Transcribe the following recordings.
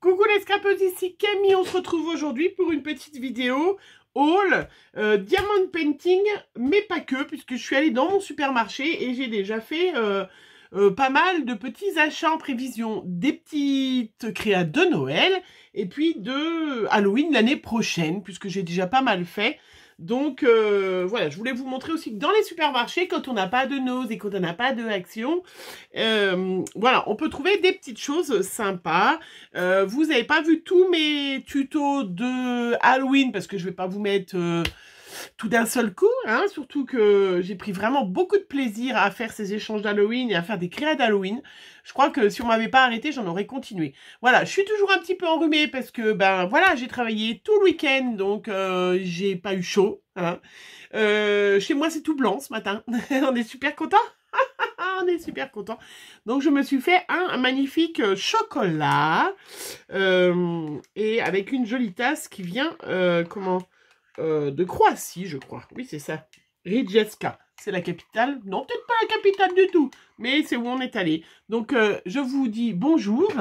Coucou les scrapeuses, ici Camille, on se retrouve aujourd'hui pour une petite vidéo haul diamond painting, mais pas que, puisque je suis allée dans mon supermarché et j'ai déjà fait pas mal de petits achats en prévision, des petites créas de Noël et puis de Halloween l'année prochaine, puisque j'ai déjà pas mal fait. Donc voilà, je voulais vous montrer aussi que dans les supermarchés, quand on n'a pas de Noz et quand on n'a pas de Action, voilà, on peut trouver des petites choses sympas. Vous n'avez pas vu tous mes tutos de Halloween parce que je vais pas vous mettre tout d'un seul coup, hein, surtout que j'ai pris vraiment beaucoup de plaisir à faire ces échanges d'Halloween et à faire des créas d'Halloween. Je crois que si on m'avait pas arrêté, j'en aurais continué. Voilà, je suis toujours un petit peu enrhumée parce que, ben voilà, j'ai travaillé tout le week-end, donc j'ai pas eu chaud. Hein. Chez moi, c'est tout blanc ce matin. On est super contents. On est super contents. Donc, je me suis fait un magnifique chocolat et avec une jolie tasse qui vient, de Croatie, je crois. Oui, c'est ça. Rijeka. C'est la capitale. Non, peut-être pas la capitale du tout. Mais c'est où on est allé. Donc, je vous dis bonjour.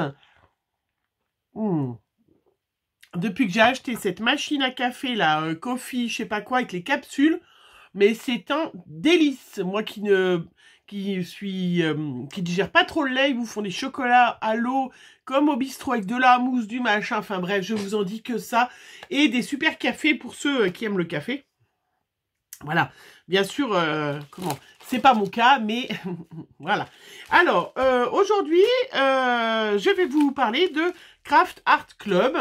Depuis que j'ai acheté cette machine à café, là, Coffee, je sais pas quoi, avec les capsules, mais c'est un délice. Moi qui digère pas trop le lait, ils vous font des chocolats à l'eau, comme au bistrot, avec de la mousse, du machin, enfin bref, je vous en dis que ça. Et des super cafés pour ceux qui aiment le café. Voilà, bien sûr, c'est pas mon cas, mais voilà. Alors, aujourd'hui, je vais vous parler de Craft Art Club,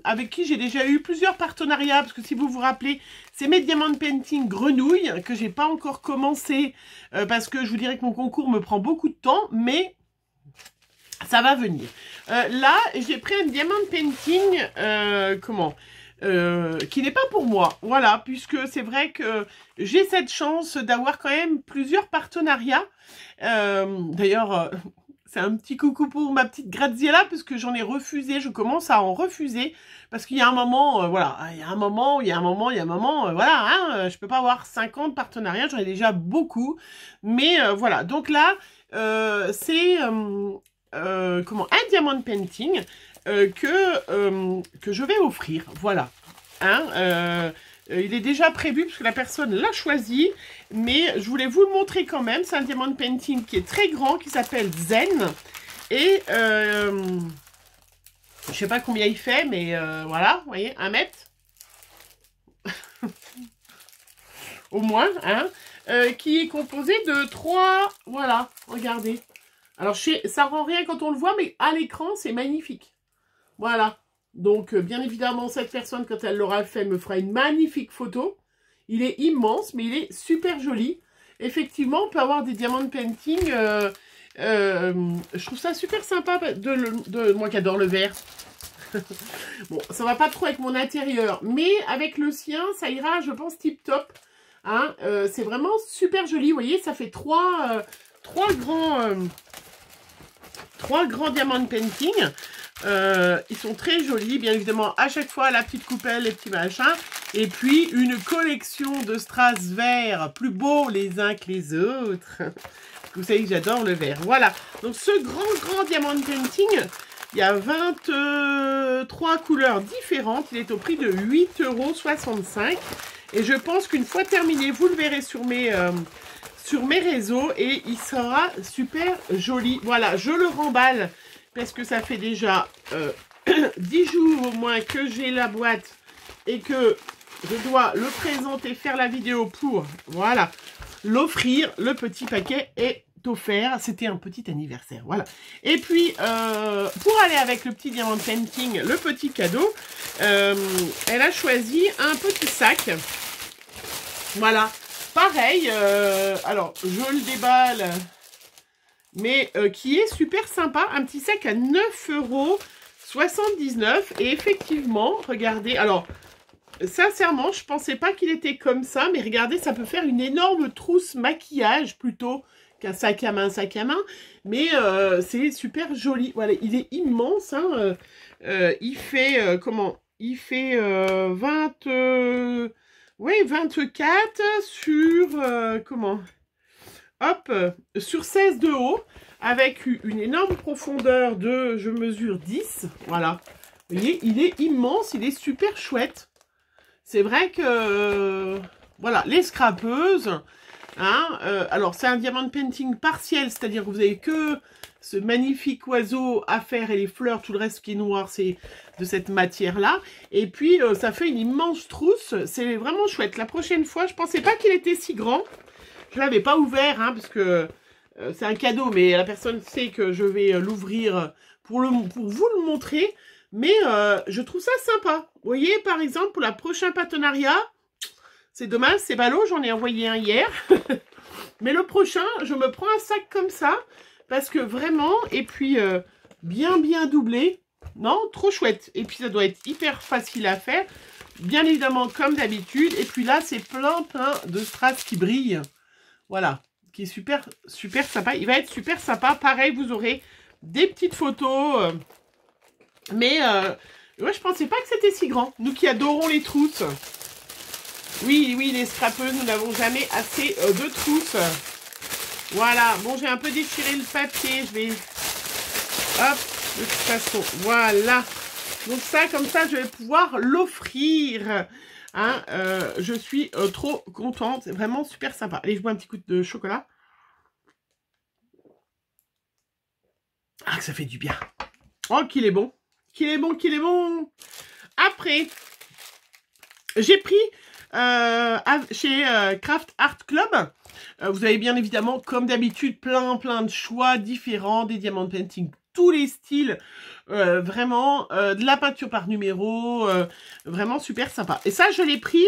avec qui j'ai déjà eu plusieurs partenariats, parce que si vous vous rappelez, c'est mes diamond painting grenouilles, que j'ai pas encore commencé, parce que je vous dirais que mon concours me prend beaucoup de temps, mais ça va venir. Là, j'ai pris un diamond painting, qui n'est pas pour moi, voilà, puisque c'est vrai que j'ai cette chance d'avoir quand même plusieurs partenariats. D'ailleurs, c'est un petit coucou pour ma petite Graziella, puisque j'en ai refusé, je commence à en refuser, parce qu'il y a un moment, voilà, il y a un moment, voilà, hein, je peux pas avoir 50 partenariats, j'en ai déjà beaucoup, mais voilà, donc là, c'est, un diamond painting, que je vais offrir, voilà. Hein, il est déjà prévu parce que la personne l'a choisi, mais je voulais vous le montrer quand même. C'est un diamond painting qui est très grand, qui s'appelle Zen, et je sais pas combien il fait, mais voilà, vous voyez, 1 mètre au moins, hein, qui est composé de 3, voilà, regardez. Alors ça rend rien quand on le voit, mais à l'écran c'est magnifique. Voilà, donc bien évidemment cette personne quand elle l'aura fait me fera une magnifique photo. Il est immense mais il est super joli. Effectivement on peut avoir des diamond painting, je trouve ça super sympa de moi qui adore le vert. Bon ça va pas trop avec mon intérieur mais avec le sien ça ira je pense tip top. Hein, c'est vraiment super joli, vous voyez ça fait trois grands diamond painting. Ils sont très jolis, bien évidemment, à chaque fois la petite coupelle, les petits machins, et puis une collection de strass verts, plus beaux les uns que les autres. Vous savez que j'adore le vert. Voilà, donc ce grand diamond painting, il y a 23 couleurs différentes, il est au prix de 8,65 €, et je pense qu'une fois terminé, vous le verrez sur mes réseaux, et il sera super joli. Voilà, je le remballe, parce que ça fait déjà 10 jours au moins que j'ai la boîte et que je dois le présenter, faire la vidéo pour, voilà, l'offrir. Le petit paquet est offert. C'était un petit anniversaire, voilà. Et puis, pour aller avec le petit diamond painting, le petit cadeau, elle a choisi un petit sac. Voilà, pareil, alors, je le déballe... mais qui est super sympa, un petit sac à 9,79 €. Et effectivement, regardez, alors, sincèrement, je pensais pas qu'il était comme ça, mais regardez, ça peut faire une énorme trousse maquillage, plutôt qu'un sac à main, mais c'est super joli. Voilà, il est immense, hein, il fait, il fait 24 sur, hop, sur 16 de haut. avec une énorme profondeur de, je mesure 10, voilà. Vous voyez, il est immense, il est super chouette. C'est vrai que, voilà, les scrapeuses, hein, alors c'est un diamant painting partiel, c'est-à-dire que vous avez que ce magnifique oiseau à faire et les fleurs, tout le reste qui est noir, c'est de cette matière-là. Et puis, ça fait une immense trousse, c'est vraiment chouette. La prochaine fois, je pensais pas qu'il était si grand. Je l'avais pas ouvert, hein, parce que c'est un cadeau, mais la personne sait que je vais l'ouvrir pour vous le montrer. Mais je trouve ça sympa. Vous voyez, par exemple, pour le prochain partenariat, c'est dommage, c'est ballot, j'en ai envoyé un hier. Mais le prochain, je me prends un sac comme ça, parce que vraiment, et puis bien doublé. Non, trop chouette. Et puis ça doit être hyper facile à faire. Bien évidemment, comme d'habitude. Et puis là, c'est plein de strass qui brillent. Voilà, qui est super sympa. Il va être super sympa. Pareil, vous aurez des petites photos. Mais ouais, je pensais pas que c'était si grand. Nous qui adorons les trousses. Oui, les scrapeuses, nous n'avons jamais assez de trousses. Voilà, bon, j'ai un peu déchiré le papier. Je vais... Hop, de toute façon, voilà. Donc ça, comme ça, je vais pouvoir l'offrir. Hein, je suis trop contente. C'est vraiment super sympa. Allez, je bois un petit coup de chocolat. Ah, que ça fait du bien. Oh, qu'il est bon. Qu'il est bon. Après, j'ai pris chez Craft Art Club. Vous avez bien évidemment, comme d'habitude, plein de choix différents, des diamant painting, tous les styles, vraiment, de la peinture par numéro, vraiment super sympa. Et ça, je l'ai pris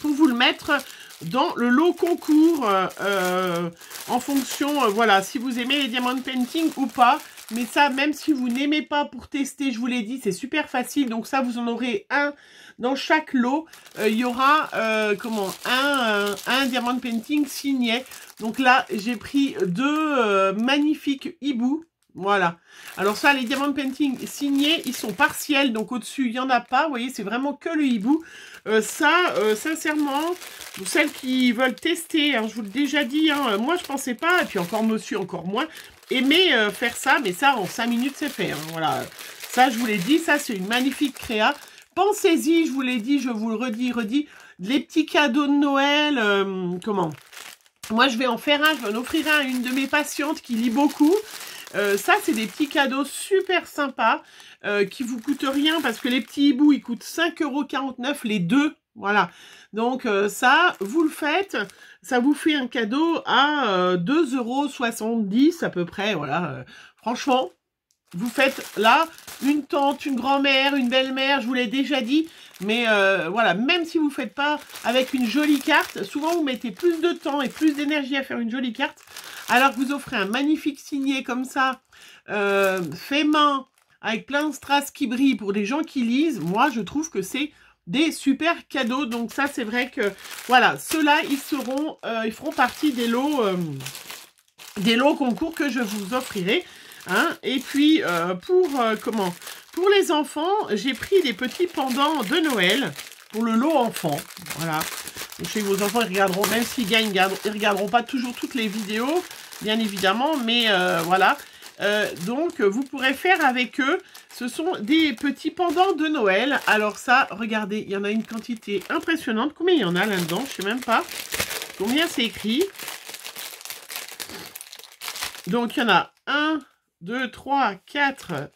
pour vous le mettre dans le lot concours, en fonction, voilà, si vous aimez les diamant painting ou pas. Mais ça, même si vous n'aimez pas pour tester, je vous l'ai dit, c'est super facile. Donc ça, vous en aurez un dans chaque lot. Il y aura un diamant painting signé. Donc là, j'ai pris deux magnifiques hiboux. Voilà. Alors ça, les diamant painting signés, ils sont partiels. Donc au-dessus, il n'y en a pas. Vous voyez, c'est vraiment que le hibou. Sincèrement, pour celles qui veulent tester, hein, je vous l'ai déjà dit, hein, moi je pensais pas, et puis encore monsieur, encore moins, aimer faire ça, mais ça en 5 minutes c'est fait. Hein, voilà. Ça je vous l'ai dit, ça c'est une magnifique créa. Pensez-y, je vous l'ai dit, je vous le redis, les petits cadeaux de Noël, moi je vais en faire un, je vais en offrir un à une de mes patientes qui lit beaucoup. Ça, c'est des petits cadeaux super sympas qui vous coûtent rien parce que les petits hiboux, ils coûtent 5,49 € les deux. Voilà. Donc, ça, vous le faites. Ça vous fait un cadeau à 2,70 € à peu près. Voilà. Franchement, vous faites là une tante, une grand-mère, une belle-mère, je vous l'ai déjà dit. Mais voilà, même si vous ne faites pas avec une jolie carte, souvent vous mettez plus de temps et plus d'énergie à faire une jolie carte. Alors que vous offrez un magnifique signet comme ça, fait main, avec plein de strass qui brillent pour des gens qui lisent. Moi, je trouve que c'est des super cadeaux. Donc ça, c'est vrai que, voilà, ceux-là, ils feront partie des lots concours que je vous offrirai. Hein. Et puis, pour les enfants, j'ai pris des petits pendants de Noël pour le lot enfant. Voilà. Donc, je sais que vos enfants, ils regarderont, même s'ils gagnent, ils regarderont pas toujours toutes les vidéos, bien évidemment, mais voilà. Donc, vous pourrez faire avec eux. Ce sont des petits pendants de Noël. Alors ça, regardez, il y en a une quantité impressionnante. Combien il y en a là-dedans? Je sais même pas combien c'est écrit. Donc, il y en a 1, 2, 3, 4,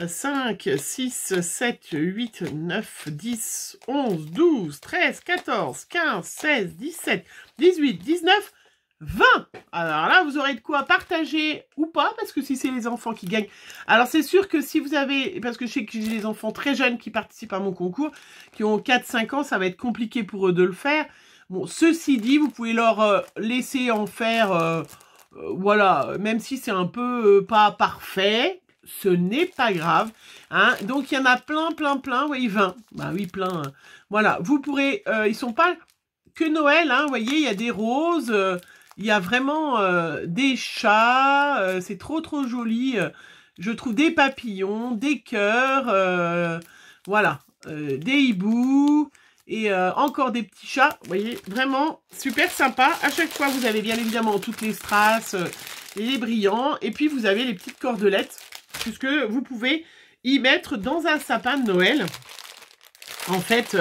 5, 6, 7, 8, 9, 10, 11, 12, 13, 14, 15, 16, 17, 18, 19, 20. Alors là, vous aurez de quoi partager ou pas, parce que si c'est les enfants qui gagnent. Alors c'est sûr que si vous avez, parce que je sais que j'ai des enfants très jeunes qui participent à mon concours, qui ont 4-5 ans, ça va être compliqué pour eux de le faire. Bon, ceci dit, vous pouvez leur laisser en faire, voilà, même si c'est un peu pas parfait, ce n'est pas grave. Hein. Donc il y en a plein, oui, 20. Bah oui, plein. Voilà, vous pourrez, ils sont pas que Noël, hein, vous voyez, il y a des roses, il y a vraiment des chats, c'est trop joli. Je trouve des papillons, des cœurs, voilà, des hiboux. Et encore des petits chats. Vous voyez, vraiment super sympa. À chaque fois, vous avez bien évidemment toutes les strass, les brillants. Et puis, vous avez les petites cordelettes. Puisque vous pouvez y mettre dans un sapin de Noël. En fait,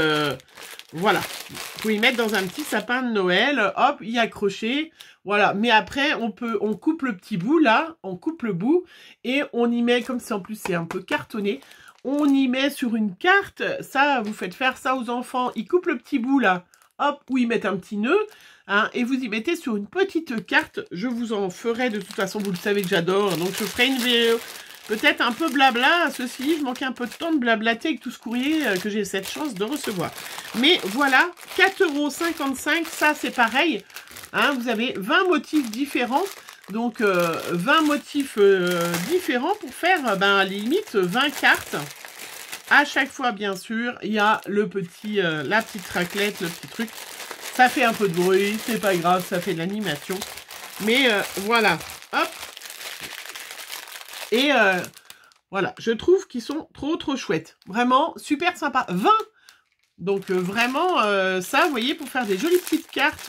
voilà. Vous pouvez y mettre dans un petit sapin de Noël. Hop, y accrocher. Voilà. Mais après, on coupe le petit bout là. On coupe le bout. Et on y met, comme c'est en plus c'est un peu cartonné, on y met sur une carte. Ça, vous faites faire ça aux enfants. Ils coupent le petit bout là. Hop, ou ils mettent un petit nœud. Hein, et vous y mettez sur une petite carte. Je vous en ferai de toute façon. Vous le savez que j'adore. Donc, je ferai une vidéo. Peut-être un peu blabla, ceci, je manquais un peu de temps de blablater avec tout ce courrier que j'ai cette chance de recevoir. Mais voilà, 4,55 €, ça c'est pareil. Hein, vous avez 20 motifs différents, donc 20 motifs différents pour faire, limite 20 cartes. À chaque fois, bien sûr, il y a le petit, la petite raclette, le petit truc. Ça fait un peu de bruit, c'est pas grave, ça fait de l'animation. Mais voilà, hop. Et voilà, je trouve qu'ils sont trop chouettes. Vraiment, super sympa. 20. Donc vraiment, ça, vous voyez, pour faire des jolies petites cartes.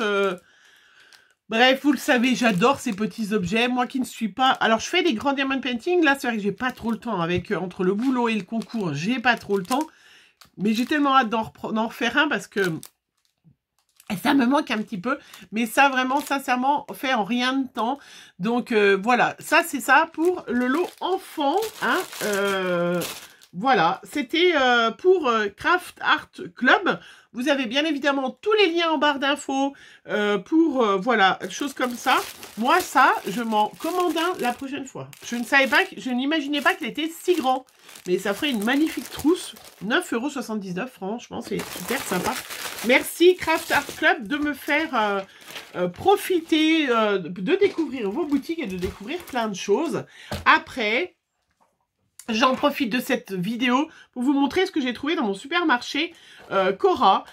Bref, vous le savez, j'adore ces petits objets. Moi qui ne suis pas... Alors, je fais des grands diamond painting. Là, c'est vrai que j'ai pas trop le temps. Entre le boulot et le concours, j'ai pas trop le temps. Mais j'ai tellement hâte d'en refaire un parce que... ça me manque un petit peu, mais ça vraiment, sincèrement, fait en rien de temps. Donc voilà, ça c'est ça pour le lot enfant. Hein, voilà, c'était pour Craft Art Club. Vous avez bien évidemment tous les liens en barre d'infos pour, voilà, choses comme ça. Moi, ça, je m'en commande un la prochaine fois. Je ne savais pas, je n'imaginais pas qu'il était si grand. Mais ça ferait une magnifique trousse. 9,79 €, franchement, c'est super sympa. Merci Craft Art Club de me faire profiter, de découvrir vos boutiques et de découvrir plein de choses. Après, j'en profite de cette vidéo pour vous montrer ce que j'ai trouvé dans mon supermarché Cora.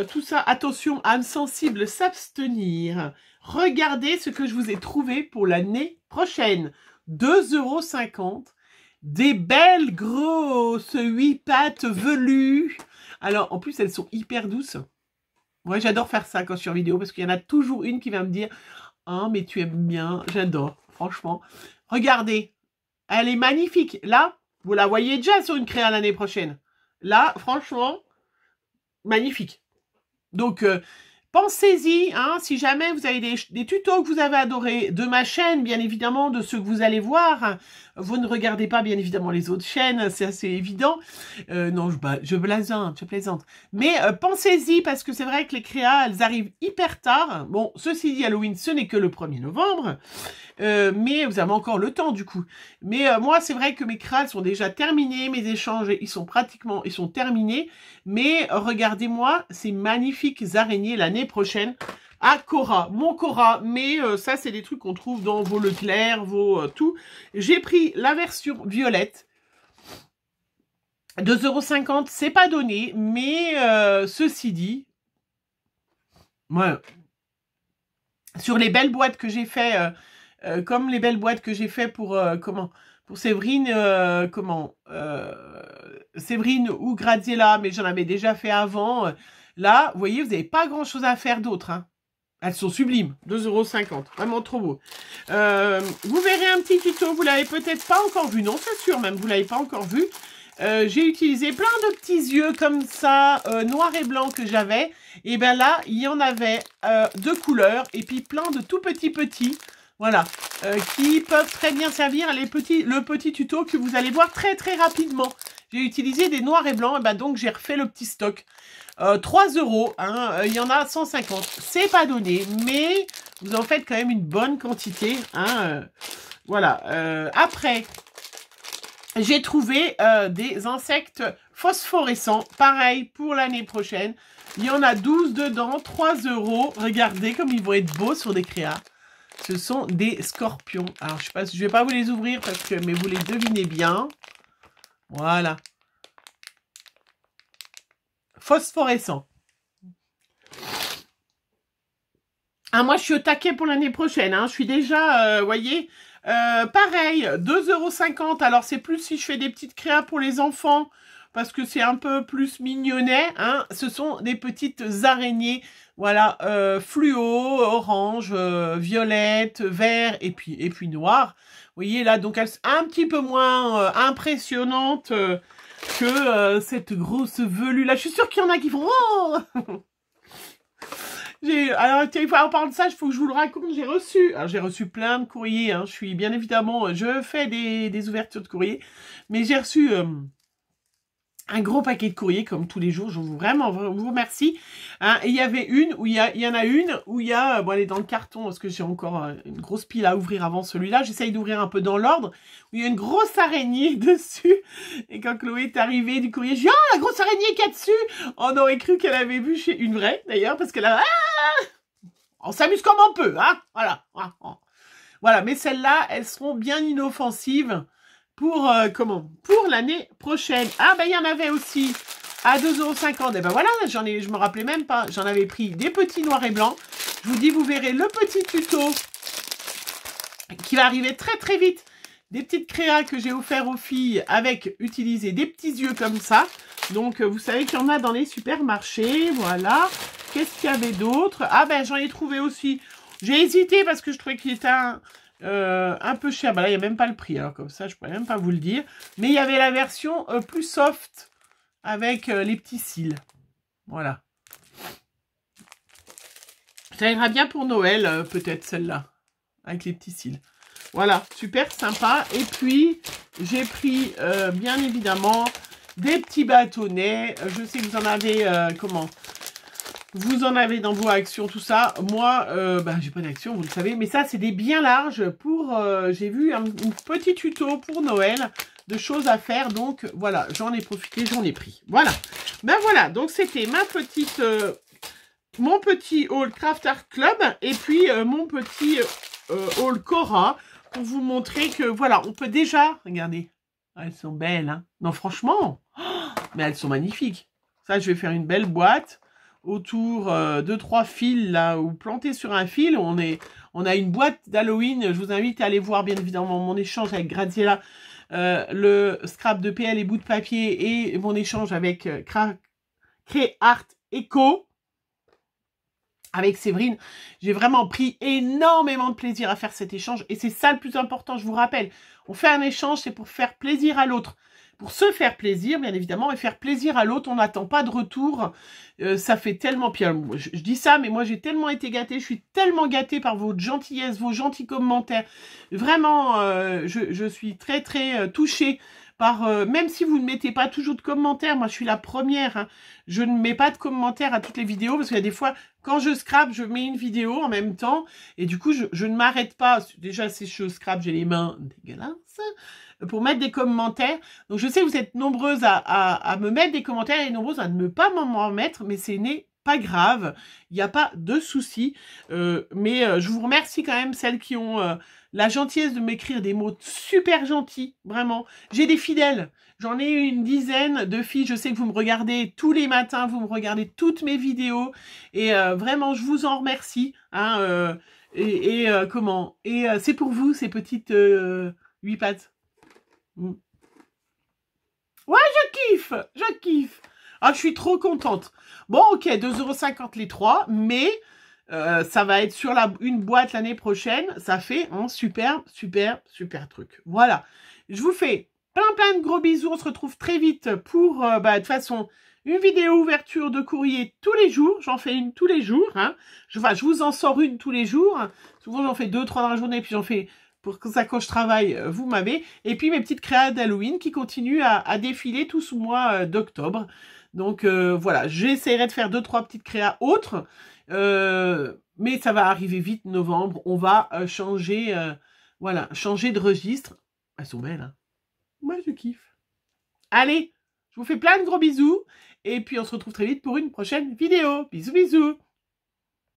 Tout ça, attention, âme sensible, s'abstenir. Regardez ce que je vous ai trouvé pour l'année prochaine. 2,50 €. Des belles grosses 8 pattes velues. Alors, en plus, elles sont hyper douces. Moi, j'adore faire ça quand je suis en vidéo parce qu'il y en a toujours une qui va me dire « Ah, mais tu aimes bien. » J'adore, franchement. Regardez, elle est magnifique. Là, vous la voyez déjà sur une créa l'année prochaine. Là, franchement, magnifique. Donc, pensez-y, hein, si jamais vous avez des tutos que vous avez adorés de ma chaîne, bien évidemment, de ceux que vous allez voir. Vous ne regardez pas, bien évidemment, les autres chaînes, c'est assez évident. Non, je plaisante. Mais pensez-y, parce que c'est vrai que les créas, elles arrivent hyper tard. Bon, ceci dit, Halloween, ce n'est que le 1er novembre. Mais vous avez encore le temps, du coup. Mais moi, c'est vrai que mes créas sont déjà terminées. Mes échanges, ils sont terminés. Mais regardez-moi ces magnifiques araignées l'année prochaine à Cora, mon Cora, mais ça c'est des trucs qu'on trouve dans vos Leclerc, vos tout. J'ai pris la version violette, 2,50 €, c'est pas donné, mais ceci dit, ouais, sur les belles boîtes que j'ai fait, comme les belles boîtes que j'ai fait pour pour Séverine, Séverine ou Graziella, mais j'en avais déjà fait avant. Là, vous voyez, vous n'avez pas grand-chose à faire d'autre. Hein. Elles sont sublimes. 2,50 €. Vraiment trop beau. Vous verrez un petit tuto. Vous l'avez peut-être pas encore vu. Non, c'est sûr même. Vous l'avez pas encore vu. J'ai utilisé plein de petits yeux comme ça, noir et blanc que j'avais. Et bien là, il y en avait de couleurs. Et puis plein de tout petits. Voilà. Qui peuvent très bien servir le petit tuto que vous allez voir très rapidement. J'ai utilisé des noirs et blancs. Et ben donc, j'ai refait le petit stock. 3 €, hein, il y en a 150. C'est pas donné, mais vous en faites quand même une bonne quantité. Hein, voilà. Après, j'ai trouvé des insectes phosphorescents. Pareil pour l'année prochaine. Il y en a 12 dedans, 3 €. Regardez comme ils vont être beaux sur des créas. Ce sont des scorpions. Alors, je sais pas, je vais pas vous les ouvrir parce que, mais vous les devinez bien. Voilà. Phosphorescent. Ah, moi, je suis au taquet pour l'année prochaine. Hein. Je suis déjà, vous voyez, pareil, 2,50 €. Alors, c'est plus si je fais des petites créas pour les enfants. parce que c'est un peu plus mignonnet, hein. Ce sont des petites araignées, voilà, fluo, orange, violette, vert et puis noir. Vous voyez là, donc elle est un petit peu moins impressionnante que cette grosse velue là. Je suis sûre qu'il y en a qui font oh. Alors, tiens, en parlant de ça, il faut que je vous le raconte. J'ai reçu plein de courriers. Hein. Je suis bien évidemment, je fais des ouvertures de courriers, mais j'ai reçu un gros paquet de courriers comme tous les jours. Je vous vous remercie. Hein. Et il y avait une où il y en a une où il y a, bon, elle est dans le carton parce que j'ai encore une grosse pile à ouvrir avant celui-là. J'essaye d'ouvrir un peu dans l'ordre. Où il y a une grosse araignée dessus. Et quand Chloé est arrivée du courrier, je dis oh la grosse araignée qu'il y a dessus. On aurait cru qu'elle avait vu chez une vraie d'ailleurs parce qu'elle a on s'amuse comme on peut, hein. Voilà. Voilà, mais celles-là, elles seront bien inoffensives pour pour l'année prochaine. Ah ben il y en avait aussi à 2,50 €. Et ben voilà, je me rappelais même pas. J'en avais pris des petits noirs et blancs. Je vous dis, vous verrez le petit tuto qui va arriver très très vite. Des petites créas que j'ai offert aux filles avec utiliser des petits yeux comme ça. Donc vous savez qu'il y en a dans les supermarchés. Voilà. Qu'est-ce qu'il y avait d'autre? Ah ben j'en ai trouvé aussi. J'ai hésité parce que je trouvais qu'il était un peu cher. Bah là, il n'y a même pas le prix. Alors comme ça, je ne pourrais même pas vous le dire. Mais il y avait la version plus soft avec les petits cils. Voilà. Ça ira bien pour Noël, peut-être celle-là. Avec les petits cils. Voilà, super sympa. Et puis, j'ai pris, bien évidemment, des petits bâtonnets. Je sais que vous en avez, vous en avez dans vos actions, tout ça. Moi, j'ai pas d'action, vous le savez. Mais ça, c'est des bien larges pour... j'ai vu un petit tuto pour Noël de choses à faire. Donc, voilà, j'en ai profité, j'en ai pris. Voilà. Ben voilà, donc c'était ma petite... mon petit haul Craft Art Club. Et puis, mon petit haul Cora. Pour vous montrer que, voilà, on peut déjà... Regardez, elles sont belles, hein. Non, franchement, mais elles sont magnifiques. Ça, je vais faire une belle boîte autour de 3 fils là, ou plantés sur un fil. On a une boîte d'Halloween. Je vous invite à aller voir bien évidemment mon échange avec Graziella, le scrap de PL et bout de papier et mon échange avec Créart Eco avec Séverine. J'ai vraiment pris énormément de plaisir à faire cet échange et c'est ça le plus important. Je vous rappelle, on fait un échange, c'est pour faire plaisir à l'autre. Pour se faire plaisir, bien évidemment, et faire plaisir à l'autre, on n'attend pas de retour. Ça fait tellement pire. Je dis ça, mais moi, j'ai tellement été gâtée. Je suis tellement gâtée par votre gentillesse, vos gentils commentaires. Vraiment, je suis très, très touchée par... même si vous ne mettez pas toujours de commentaires, moi, je suis la première. Hein, je ne mets pas de commentaires à toutes les vidéos, parce qu'il y a des fois, quand je scrape, je mets une vidéo en même temps. Et du coup, je ne m'arrête pas. Déjà, si je scrape, j'ai les mains dégueulasses. Pour mettre des commentaires. Donc, je sais que vous êtes nombreuses à me mettre des commentaires et nombreuses à ne pas m'en mettre, mais ce n'est pas grave. Il n'y a pas de souci. Mais je vous remercie quand même, celles qui ont la gentillesse de m'écrire des mots super gentils, vraiment. J'ai des fidèles. J'en ai une dizaine de filles. Je sais que vous me regardez tous les matins, vous me regardez toutes mes vidéos. Et vraiment, je vous en remercie. Hein, c'est pour vous, ces petites 8 pattes. Ouais, je kiffe. Ah, je suis trop contente. Bon, ok, 2,50 € les 3, mais ça va être sur une boîte l'année prochaine. Ça fait un super truc. Voilà. Je vous fais plein de gros bisous. On se retrouve très vite pour, de toute façon, une vidéo ouverture de courrier tous les jours. J'en fais une tous les jours. Hein. Je vous en sors une tous les jours. Souvent, j'en fais 2-3 dans la journée, puis j'en fais... Pour que ça, quand je travaille, vous m'avez. Et puis mes petites créas d'Halloween qui continuent à défiler tout ce mois d'octobre. Donc voilà, j'essaierai de faire 2-3 petites créas autres. Mais ça va arriver vite, novembre. On va changer, changer de registre. Elles sont belles, hein. Moi, je kiffe. Allez, je vous fais plein de gros bisous. Et puis on se retrouve très vite pour une prochaine vidéo. Bisous, bisous.